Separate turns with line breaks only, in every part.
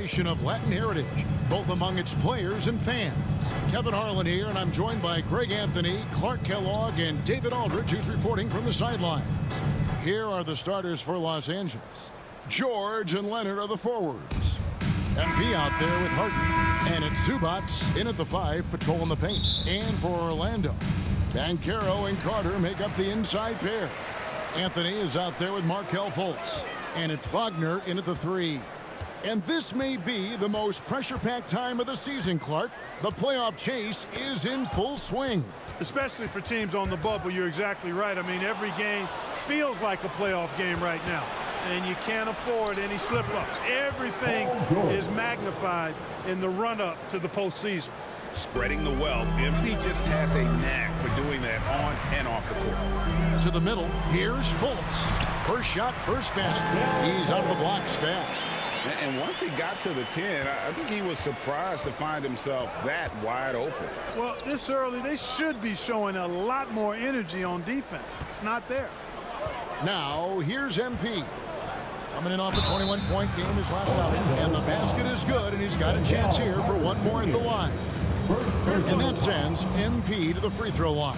celebration of Latin heritage, both among its players and fans. Kevin Harlan here, and I'm joined by Greg Anthony, Clark Kellogg, and David Aldridge, who's reporting from the sidelines. Here are the starters for Los Angeles. George and Leonard are the forwards. MP out there with Harden. And it's Zubats in at the 5, patrolling the paint. And for Orlando, Banchero and Carter make up the inside pair. Anthony is out there with Markelle Fultz. And it's Wagner in at the 3. And this may be the most pressure-packed time of the season, Clark. The playoff chase is in full swing.
Especially for teams on the bubble, you're exactly right. I mean, every game feels like a playoff game right now. And you can't afford any slip-ups. Everything is magnified in the run-up to the postseason.
Spreading the wealth, MP just has a knack for doing that on and off the court.
To the middle, here's Fultz. First shot, first basket. He's out of the blocks fast.
And once he got to the 10, I think he was surprised to find himself that wide open.
Well, this early, they should be showing a lot more energy on defense. It's not there.
Now, here's MP. Coming in off a 21-point game his last outing. And the basket is good, and he's got a chance here for one more at the line. And that sends MP to the free throw line.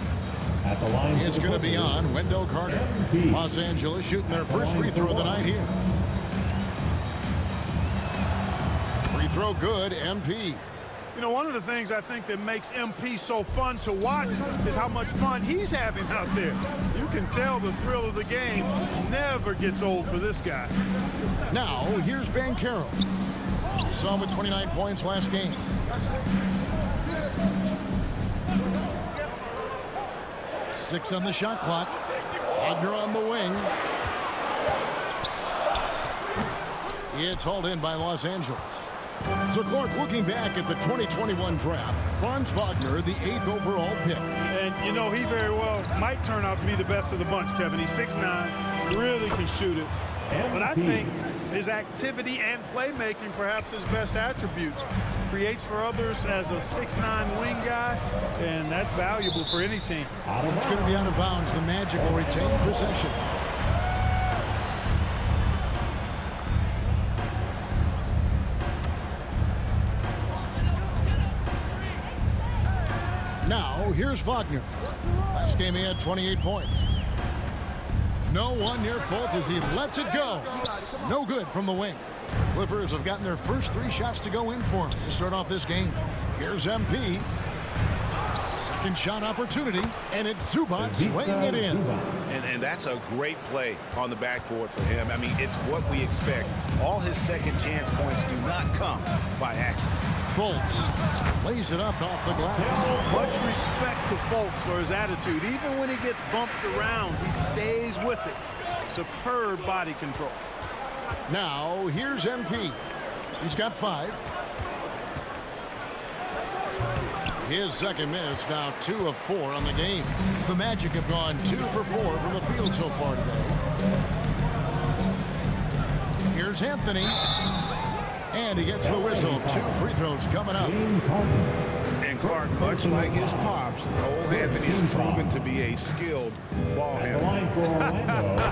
At the line,
it's going to be on Wendell Carter. Los Angeles shooting their first free throw of the night here. Free throw good, MP.
You know, one of the things I think that makes MP so fun to watch is how much fun he's having out there. You can tell the thrill of the game never gets old for this guy.
Now, here's Banchero. Saw him with 29 points last game. Six on the shot clock. Wagner on the wing. It's hauled in by Los Angeles. So, Clark, looking back at the 2021 draft, Franz Wagner, the 8th overall pick.
And, you know, he very well might turn out to be the best of the bunch, Kevin. He's 6'9", really can shoot it. But I think his activity and playmaking, perhaps his best attributes, creates for others as a 6'9" wing guy, and that's valuable for any team.
It's going to be out of bounds. The Magic will retain possession. Now, here's Wagner. Last game he had 28 points. No one near Fultz as he lets it go. No good from the wing. Clippers have gotten their first 3 shots to go in for him to start off this game. Here's MP. Second shot opportunity, and it's Zubats laying it in.
And that's a great play on the backboard for him. I mean, it's what we expect. All his second chance points do not come by accident.
Fultz lays it up off the glass.
Much respect to Fultz for his attitude. Even when he gets bumped around, he stays with it. Superb body control.
Now, here's MP. He's got 5. His second miss, now 2 of 4 on the game. The Magic have gone 2 for 4 from the field so far today. Here's Anthony. And he gets the whistle. 2 free throws coming up.
And Clark, much like his pops, old Anthony is proven to be a skilled ball handler.
Yeah,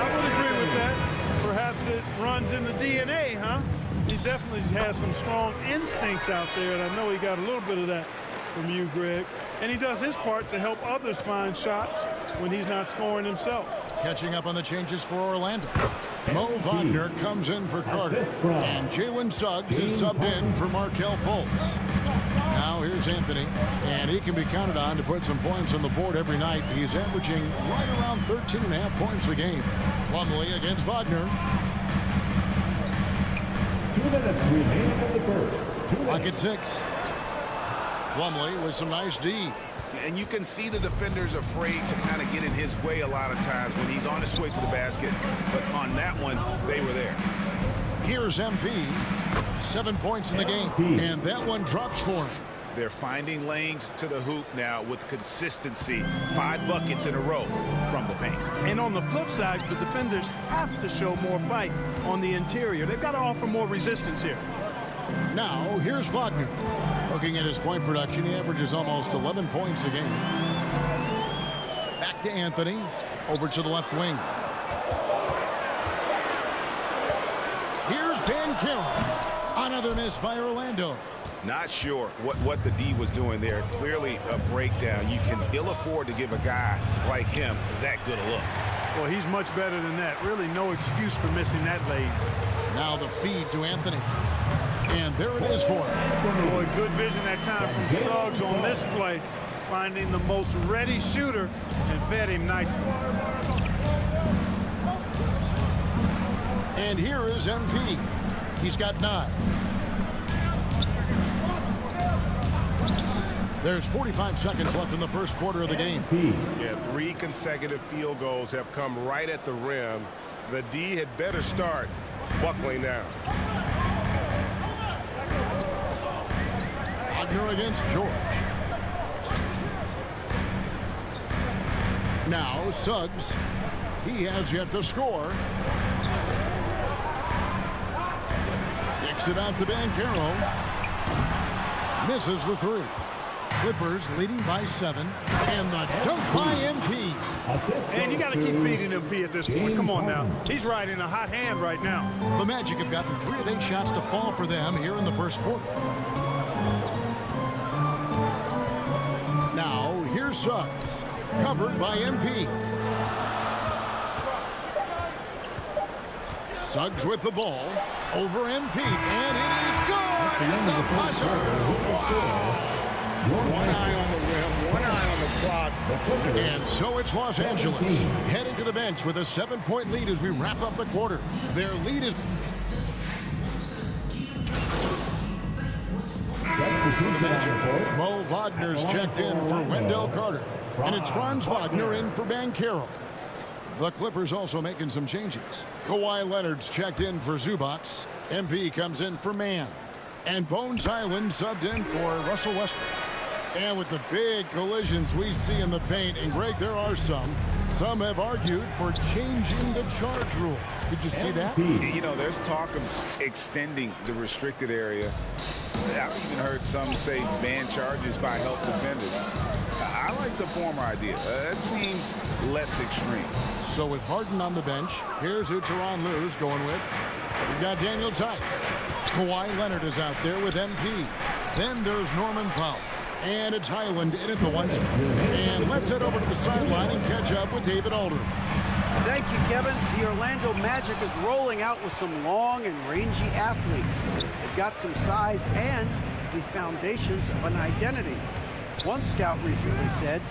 I would agree with that. Perhaps it runs in the DNA, huh? He definitely has some strong instincts out there, and I know he got a little bit of that from you, Greg. And he does his part to help others find shots when he's not scoring himself.
Catching up on the changes for Orlando. Mo Wagner comes in for Carter. And Jalen Suggs is subbed in for Markelle Fultz. Now here's Anthony. And he can be counted on to put some points on the board every night. He's averaging right around 13.5 points a game. Plumlee against Wagner.
2 minutes remaining in the first.
Clock at 6. Plumlee with some nice D.
And you can see the defenders afraid to kind of get in his way a lot of times when he's on his way to the basket. But on that one, they were there.
Here's MP. 7 points in the game. And that one drops for him.
They're finding lanes to the hoop now with consistency. 5 buckets in a row from the paint.
And on the flip side, the defenders have to show more fight on the interior. They've got to offer more resistance here.
Now, here's Wagner. Looking at his point production, he averages almost 11 points a game. Back to Anthony. Over to the left wing. Here's Banchero. Another miss by Orlando.
Not sure what the D was doing there. Clearly a breakdown. You can ill afford to give a guy like him that good a look.
Well, he's much better than that. Really no excuse for missing that lane.
Now the feed to Anthony. And there it is for him.
Boy, good vision that time from Suggs on this play. Finding the most ready shooter and fed him nicely.
And here is MP. He's got 9. There's 45 seconds left in the first quarter of the game.
Yeah, 3 consecutive field goals have come right at the rim. The D had better start buckling down.
Wagner against George. Now Suggs. He has yet to score. Kicks it out to Banchero. Misses the 3. Clippers leading by 7. And the dunk by MP.
And you got to keep feeding MP at this point. Come on now. He's riding a hot hand right now.
The Magic have gotten 3 of 8 shots to fall for them here in the first quarter. Now here's Suggs. Covered by MP. Suggs with the ball. Over MP. And it is good! The buzzer! Wow!
One eye on the rim, one eye on the clock.
And so it's Los Angeles heading to the bench with a 7-point lead as we wrap up the quarter. Their lead is... Mo Wagner's checked in for Wendell Carter. And it's Franz Wagner in for Banchero. The Clippers also making some changes. Kawhi Leonard's checked in for Zubac. MP comes in for Mann. And Bones Highland subbed in for Russell Westbrook. And with the big collisions we see in the paint, and Greg, there are some have argued for changing the charge rule. Did you see that?
You know, there's talk of extending the restricted area. I've even heard some say ban charges by help defenders. I like the former idea. It seems less extreme.
So with Harden on the bench, here's who Tyronn Lue's going with. We've got Daniel Tice. Kawhi Leonard is out there with MP. Then there's Norman Powell. And it's Highland in at the 1 spot. And let's head over to the sideline and catch up with David Aldridge.
Thank you, Kevin. The Orlando Magic is rolling out with some long and rangy athletes. They've got some size and the foundations of an identity. One scout recently said,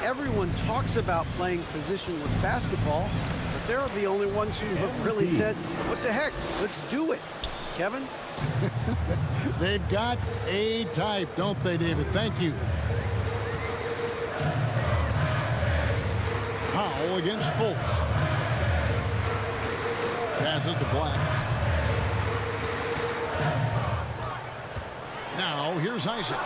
everyone talks about playing positionless basketball, but they're the only ones who have really said, what the heck, let's do it. Kevin?
They've got a type, don't they, David? Thank you. Powell against Fultz. Passes to Black. Now here's Isaac.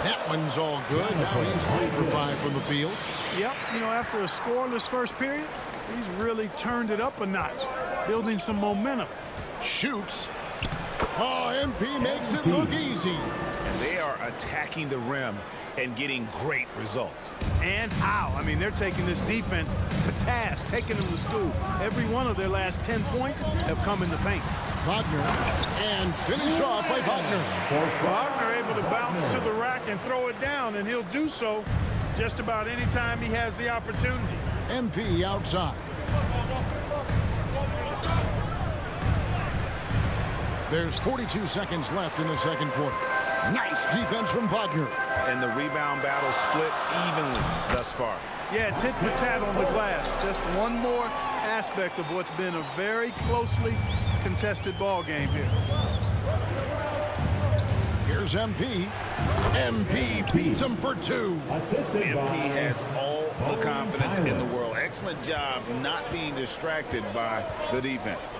That one's all good. Now he's 3 for 5 from the field.
Yep, you know, after a scoreless first period, he's really turned it up a notch, building some momentum.
Shoots. Oh, MP makes it look easy.
And they are attacking the rim and getting great results.
And how? I mean, they're taking this defense to task, taking them to school. Every one of their last 10 points have come in the paint.
Wagner, and finish off by Wagner.
Wagner able to bounce to the rack and throw it down, and he'll do so just about any time he has the opportunity.
MP outside. There's 42 seconds left in the second quarter. Nice defense from Wagner.
And the rebound battle split evenly thus far.
Yeah, tit for tat on the glass. Just one more aspect of what's been a very closely contested ball game here.
Here's MP. MP beats him for 2.
MP has all the confidence in the world. Excellent job not being distracted by the defense.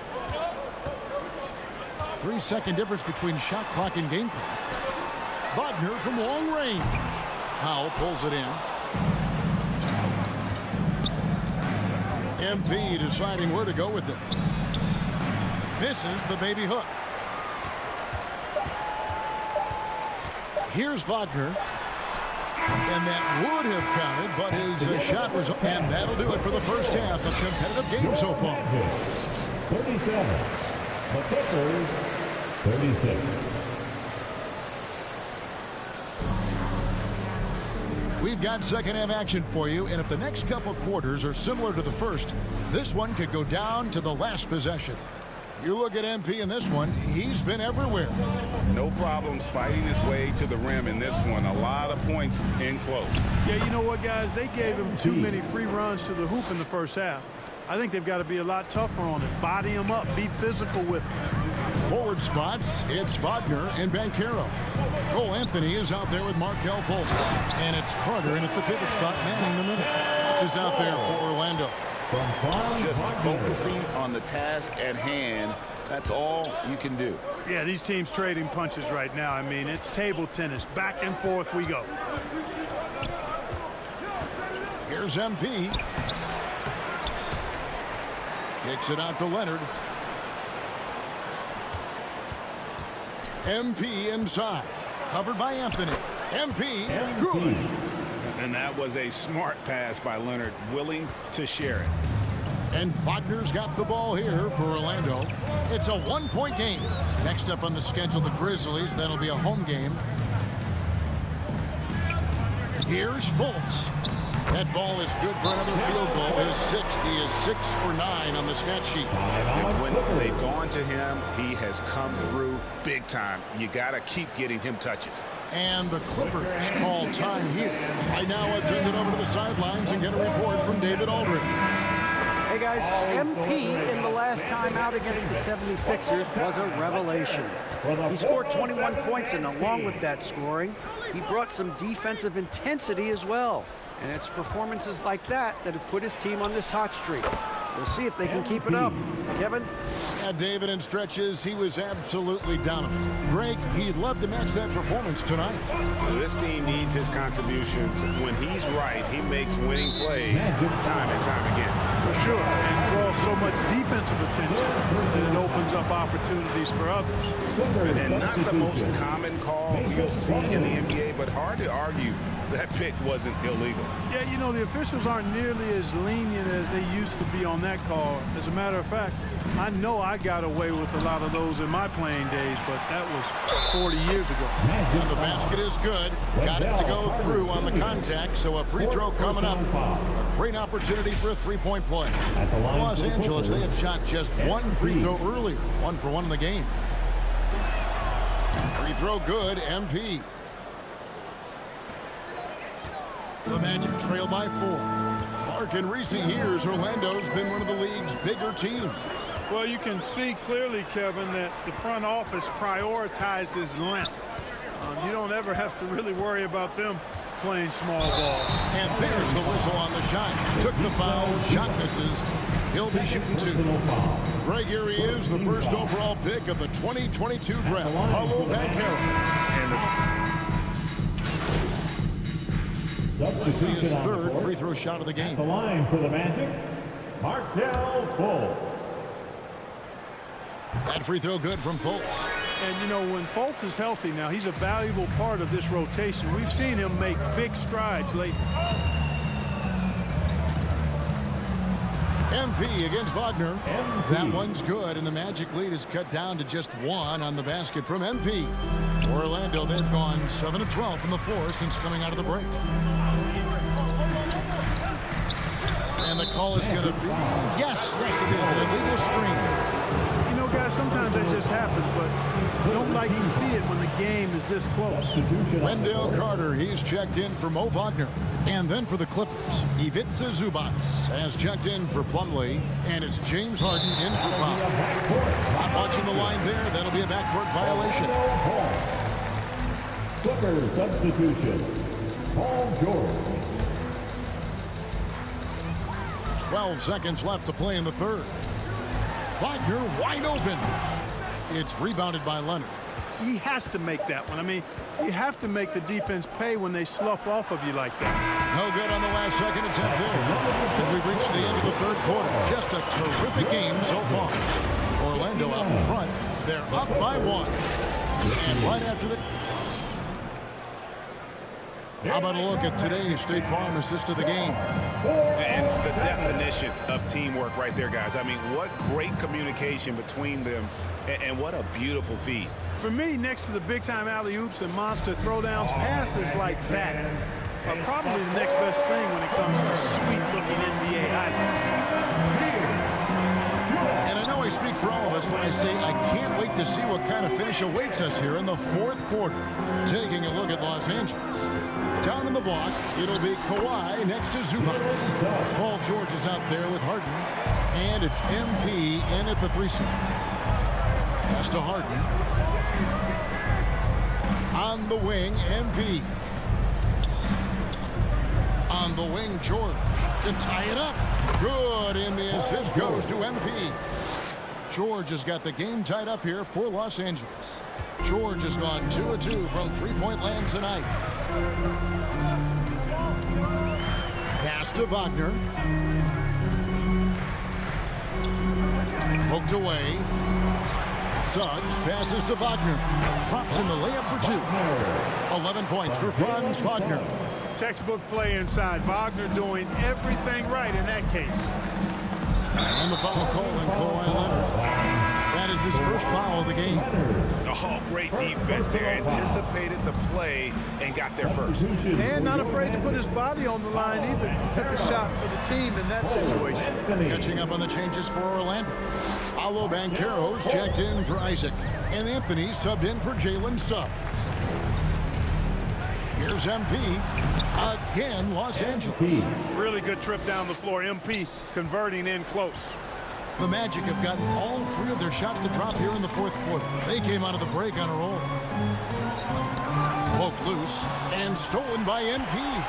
3-second difference between shot clock and game clock. Wagner from long range. Powell pulls it in. MP deciding where to go with it. Misses the baby hook. Here's Wagner. And that would have counted, but his shot was... And that'll do it for the first half. A competitive game so far.
37. The Clippers 36.
We've got second half action for you, and if the next couple quarters are similar to the first, this one could go down to the last possession. You look at MP in this one, he's been everywhere.
No problems fighting his way to the rim in this one. A lot of points in close.
Yeah, you know what, guys? They gave him too many free runs to the hoop in the first half. I think they've got to be a lot tougher on him. Body him up. Be physical with him.
Forward spots, it's Wagner and Banchero. Cole Anthony is out there with Markelle Fultz. And it's Carter in at the pivot spot, manning the middle. Fultz is out there for Orlando.
Just focusing on the task at hand. That's all you can do.
Yeah, these teams trading punches right now. I mean, it's table tennis. Back and forth we go.
Here's MP. Kicks it out to Leonard. MP inside. Covered by Anthony. MP. Good.
And that was a smart pass by Leonard, willing to share it.
And Wagner's got the ball here for Orlando. It's a one-point game. Next up on the schedule, the Grizzlies. That'll be a home game. Here's Fultz. That ball is good for another field goal. His sixth. He is 6 for 9 on the stat sheet.
And when they've gone to him, he has come through big time. You got to keep getting him touches.
And the Clippers call time here. Right now, let's send it over to the sidelines and get a report from David Aldridge.
Hey guys, MP in the last time out against the 76ers was a revelation. He scored 21 points, and along with that scoring, he brought some defensive intensity as well. And it's performances like that that have put his team on this hot streak. We'll see if they can keep it up. Kevin?
Yeah, David, in stretches, he was absolutely dominant. Greg, he'd love to match that performance tonight.
This team needs his contributions. When he's right, he makes winning plays time and time again.
For sure. And draws so much defensive attention that it opens up opportunities for others.
And not the most common call you'll see in the NBA, but hard to argue that pick wasn't illegal.
Yeah, you know, the officials aren't nearly as lenient as they used to be on that call. As a matter of fact, I know I got away with a lot of those in my playing days, but that was 40 years ago.
And the basket is good. Got it to go through on the contact, so a free throw coming up. A great opportunity for a three-point play. For Los Angeles, they have shot just one free throw earlier. 1 for 1 in the game. Free throw good, MP. The Magic trail by 4. Clark, in recent years, Orlando's been one of the league's bigger teams.
Well, you can see clearly, Kevin, that the front office prioritizes length. You don't ever have to really worry about them playing small ball.
And there's the whistle on the shot. Took the foul, shot misses. He'll be shooting 2. Greg, here he is, the first overall pick of the 2022 draft. Hello, Banchero. This is his third free throw shot of the game.
At the line for the Magic, Markelle Fultz.
That free throw good from Fultz.
And, you know, when Fultz is healthy now, he's a valuable part of this rotation. We've seen him make big strides lately.
MP against Wagner. That one's good, and the Magic lead is cut down to just 1 on the basket from MP. Orlando, they've gone 7 of 12 from the floor since coming out of the break. And the call is going to be, yes, it is, an illegal screen.
You know, guys, sometimes that just happens, but you don't like to see it when the game is this close.
Wendell Carter, he's checked in for Mo Wagner. And then for the Clippers, Ivica Zubac has checked in for Plumlee, and it's James Harden in for Pop. Not watching the line there. That'll be a backcourt violation.
Clippers substitution, Paul George.
12 seconds left to play in the third. Wagner wide open. It's rebounded by Leonard.
He has to make that one. I mean, you have to make the defense pay when they slough off of you like that.
No good on the last second attempt there. And we've reached the end of the third quarter. Just a terrific game so far. Orlando out in front. They're up by 1. And right after the... How about a look at today's State Farm assist of the game?
And the definition of teamwork right there, guys. I mean, what great communication between them, and what a beautiful feed.
For me, next to the big-time alley-oops and monster throwdowns, passes like that are probably the next best thing when it comes to sweet-looking NBA highlights.
And I know I speak for all of us when I say I can't wait to see what kind of finish awaits us here in the fourth quarter. Taking a look at Los Angeles. Down in the block, it'll be Kawhi next to Zubac. Paul George is out there with Harden. And it's MP in at the 3 seat. Pass to Harden. On the wing, MP. On the wing, George to tie it up. Good, and the assist goes to MP. George has got the game tied up here for Los Angeles. George has gone 2 of 2 from three-point land tonight. Pass to Wagner. Poked away. Suggs passes to Wagner. Drops in the layup for 2. 11 points for Franz Wagner.
Textbook play inside. Wagner doing everything right in that case.
And the foul call on Kawhi Leonard. That is his first foul of the game.
Oh, great defense there. Anticipated the play and got there first.
And not afraid to put his body on the line either. Took a shot for the team in that situation.
Catching up on the changes for Orlando. Paolo Banchero's checked in for Isaac. And Anthony subbed in for Jalen Suggs. Here's MP. Again, Los Angeles.
Really good trip down the floor. MP converting in close.
The Magic have gotten all 3 of their shots to drop here in the fourth quarter. They came out of the break on a roll. Poked loose and stolen by MP.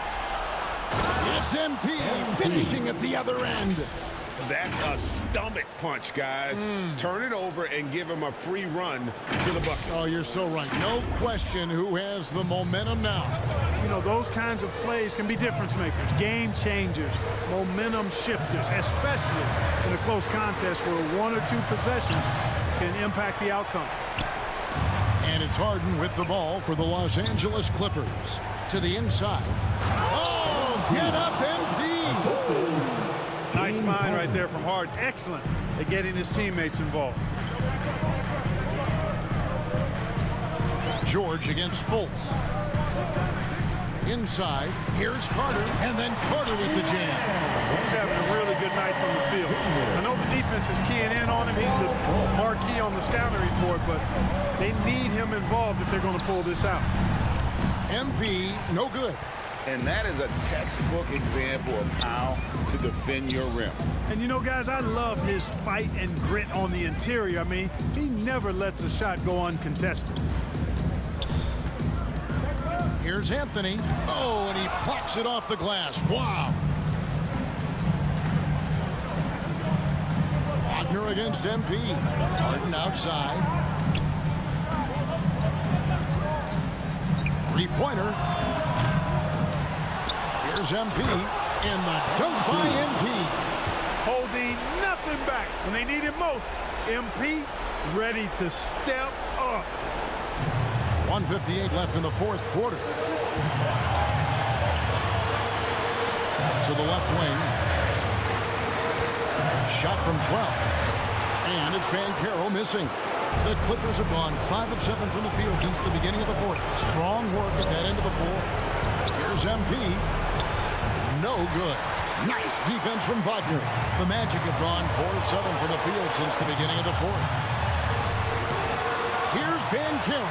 It's MP finishing at the other end.
That's a stomach punch, guys. Turn it over and give him a free run to the bucket.
Oh, you're so right. No question who has the momentum now.
You know, those kinds of plays can be difference makers, game changers, momentum shifters, especially in a close contest where 1 or 2 possessions can impact the outcome.
And it's Harden with the ball for the Los Angeles Clippers. To the inside. Oh, get up, MP!
Nice find right there from Harden. Excellent at getting his teammates involved.
George against Fultz. Inside, here's Carter, and then Carter with the jam.
He's having a really good night from the field. I know the defense is keying in on him. He's the marquee on the scouting report, but they need him involved if they're going to pull this out.
MP, no good.
And that is a textbook example of how to defend your rim.
And you know, guys, I love his fight and grit on the interior. I mean, he never lets a shot go uncontested.
Here's Anthony. Oh, and he blocks it off the glass. Wow. Wagner against MP. Harden outside. Three-pointer. Here's MP. And the dunk by MP.
Holding nothing back when they need him most. MP ready to step up.
1:58 left in the fourth quarter. To the left wing. Shot from 12. And it's Banchero missing. The Clippers have gone 5 of 7 from the field since the beginning of the fourth. Strong work at that end of the floor. Here's MP. No good. Nice defense from Wagner. The Magic have gone 4 of 7 from the field since the beginning of the fourth. Here's Banchero.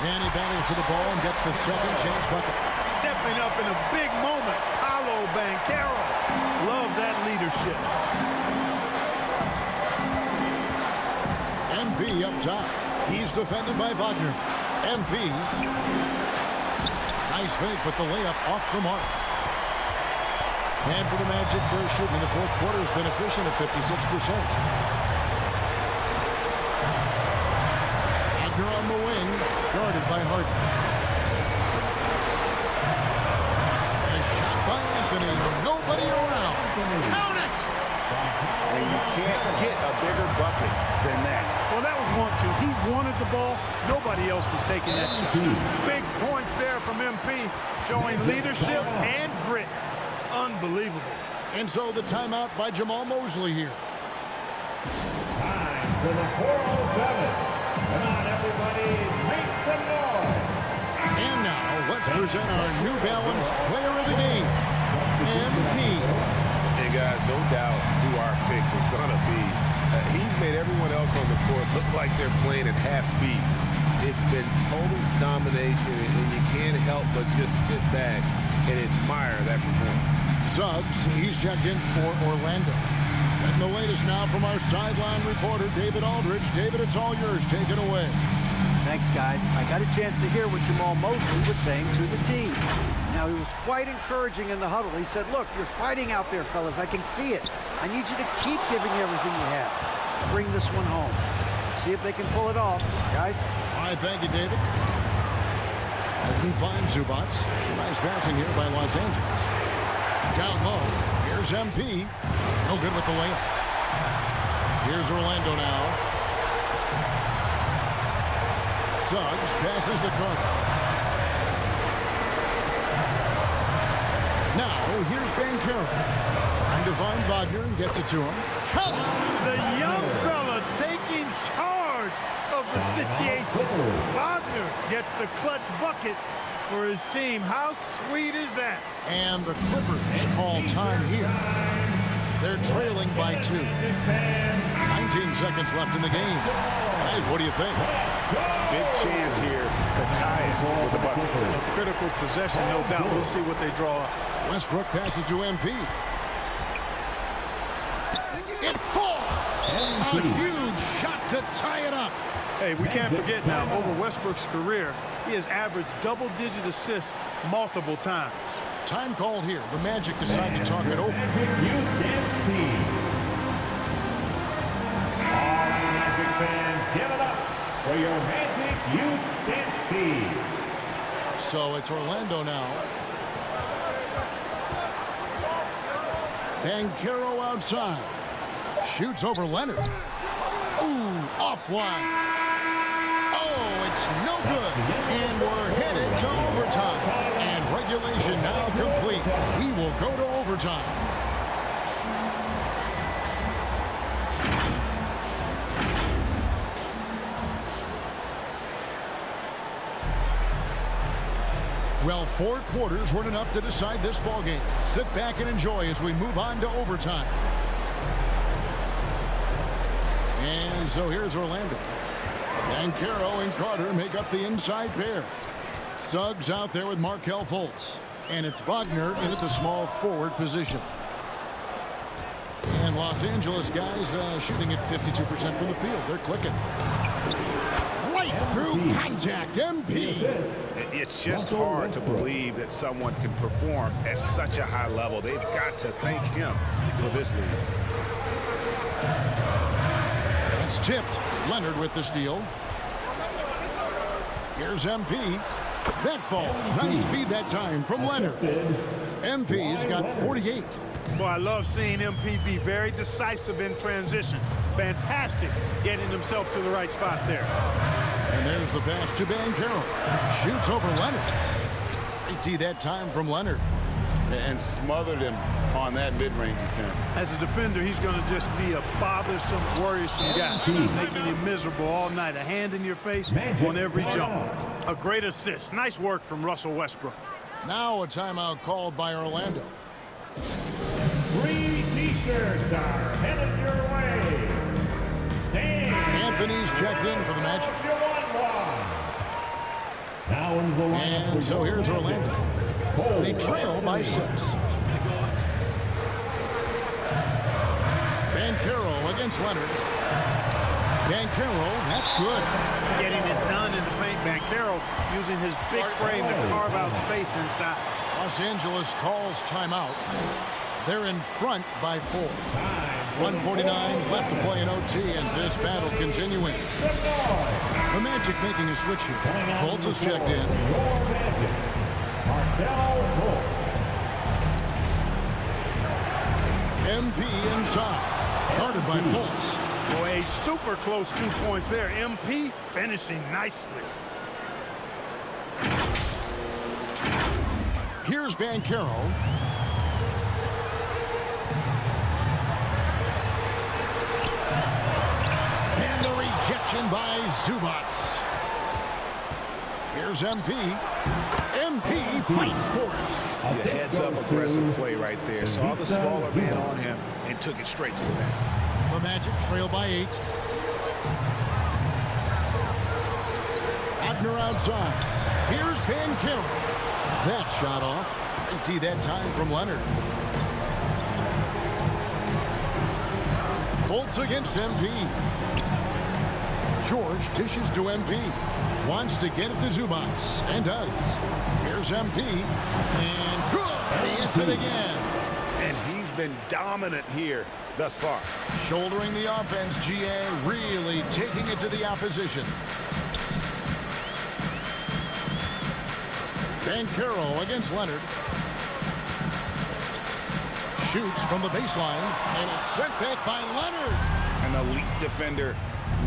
And he battles for the ball and gets the second chance bucket.
Stepping up in a big moment. Paolo Banchero. Love that leadership.
MP up top. He's defended by Wagner. MP. Nice fake, but the layup off the mark. And for the Magic, their shooting in the fourth quarter has been efficient at 56%. Wagner on the wing, guarded by Harden. A shot by Anthony. Nobody around. Count it!
And you can't get a bigger bucket than that.
Well, that was want to. He wanted the ball. Nobody else was taking that shot. Big points there from MP, showing leadership and grit. Unbelievable.
And so the timeout by Jamal Mosley here.
Time for the 407. Come on, everybody, make some noise.
And now let's present our New Balance Player of the Game, MP.
Hey, guys, no doubt who our pick was going to be. He's made everyone else on the court look like they're playing at half speed. It's been total domination, and you can't help but just sit back and admire that performance.
Suggs, he's checked in for Orlando. And the latest now from our sideline reporter, David Aldridge. David, it's all yours. Take it away.
Thanks, guys. I got a chance to hear what Jamal Mosley was saying to the team. Now, he was quite encouraging in the huddle. He said, look, you're fighting out there, fellas. I can see it. I need you to keep giving everything you have. Bring this one home. See if they can pull it off, guys.
All right, thank you, David. Couldn't find Zubats. Nice passing here by Los Angeles. Down low. Here's MP. No good with the layup. Here's Orlando now. Suggs passes to Carter. Now, here's Bancaro. Trying to find Wagner and gets it to him. Count!
The young fella taking charge of the situation. Wagner gets the clutch bucket for his team. How sweet is that?
And the Clippers call time here. They're trailing by 2. 19 seconds left in the game. Guys, what do you think?
Big chance here to tie it with the bucket.
A critical possession, no doubt. We'll see what they draw up.
Westbrook passes to MP. It falls! A huge shot to tie it up.
Hey, we can't forget now, over Westbrook's career, he has averaged double-digit assists multiple times.
Time call here. The Magic decide to talk it over.
Youth dance team. All Magic fans, give it up for your Magic Youth dance team.
So it's Orlando now. Bancaro outside. Shoots over Leonard. Ooh, offline. Oh, it's no good. And we're headed to overtime. And regulation now complete. We will go to overtime. Well, 4 quarters weren't enough to decide this ballgame. Sit back and enjoy as we move on to overtime. And so here's Orlando. Bancaro and Carter make up the inside pair. Suggs out there with Markelle Fultz. And it's Wagner in at the small forward position. And Los Angeles guys shooting at 52% from the field. They're clicking. Right through contact. MP.
It's just hard to believe that someone can perform at such a high level. They've got to thank him for this lead.
It's tipped. Leonard with the steal. Here's MP. That falls. Nice feed that time from Leonard. MP's got 48.
Boy, I love seeing MP be very decisive in transition. Fantastic getting himself to the right spot there.
And there's the pass to Bancaro. Shoots over Leonard. Great D that time from Leonard.
And smothered him on that mid-range attempt.
As a defender, he's going to just be a bothersome, worrisome guy, making you miserable all night. A hand in your face on every jumper. A great assist. Nice work from Russell Westbrook.
Now a timeout called by Orlando.
3 T-shirts are headed your way. Stand.
Anthony's checked in for the Magic.
You won one. Now in the line.
And so here's Orlando. They trail by 6. Bancaro against Leonard. Bancaro, that's good.
Getting it done in the paint. Bancaro using his big frame to carve out space inside.
Los Angeles calls timeout. They're in front by 4. 1:49 left to play in OT, and this battle continuing. The Magic making a switch here. Fultz is checked in. MP inside. Guarded by Fultz.
Boy, a super close 2 points there. MP finishing nicely.
Here's Bancaro. And the rejection by Zubats. Here's MP. MP fights for it.
Yeah, heads-up aggressive play right there. Saw the smaller man on him and took it straight to the basket.
The Magic trail by 8. Abner outside. Here's Bancaro. That shot off. Empty that time from Leonard. Bolts against MP. George dishes to MP. Wants to get it to Zubats. And does. Here's MP. And good. And he hits it again.
And he's been dominant here thus far.
Shouldering the offense, GA. Really taking it to the opposition. Bancaro against Leonard. Shoots from the baseline, and it's sent back by Leonard.
An elite defender.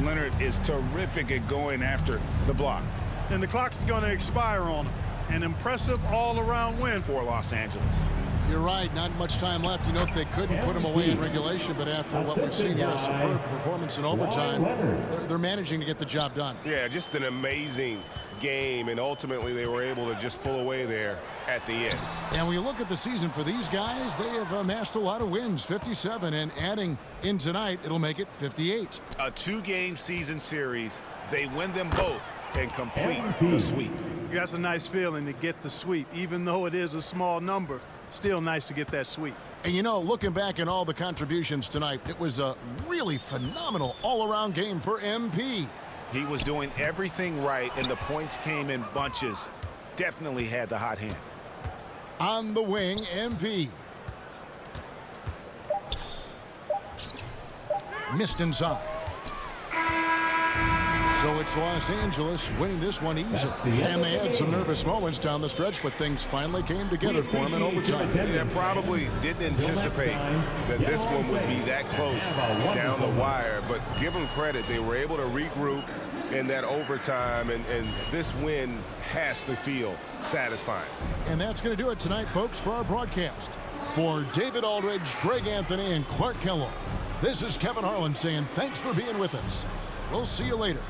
Leonard is terrific at going after the block.
And the clock is going to expire on him. An impressive all-around win
For Los Angeles.
You're right, not much time left. You know, they couldn't put him away in regulation, but after what we've seen here, a superb performance in overtime, they're managing to get the job done.
Yeah, just an amazing game, and ultimately they were able to just pull away there at the end.
And when you look at the season for these guys, they have amassed a lot of wins, 57, and adding in tonight, it'll make it 58.
A 2-game season series. They win them both and complete the sweep.
That's a nice feeling to get the sweep. Even though it is a small number, still nice to get that sweep.
And you know, looking back at all the contributions tonight, it was a really phenomenal all-around game for MP.
He was doing everything right, and the points came in bunches. Definitely had the hot hand.
On the wing, MP. Missed inside. So it's Los Angeles winning this one easily. And they had some nervous moments down the stretch, but things finally came together for them in overtime.
Yeah, probably didn't anticipate that this one would be that close down the wire, but give them credit. They were able to regroup in that overtime, and this win has to feel satisfying.
And that's going to do it tonight, folks, for our broadcast. For David Aldridge, Greg Anthony, and Clark Kellogg, this is Kevin Harlan saying thanks for being with us. We'll see you later.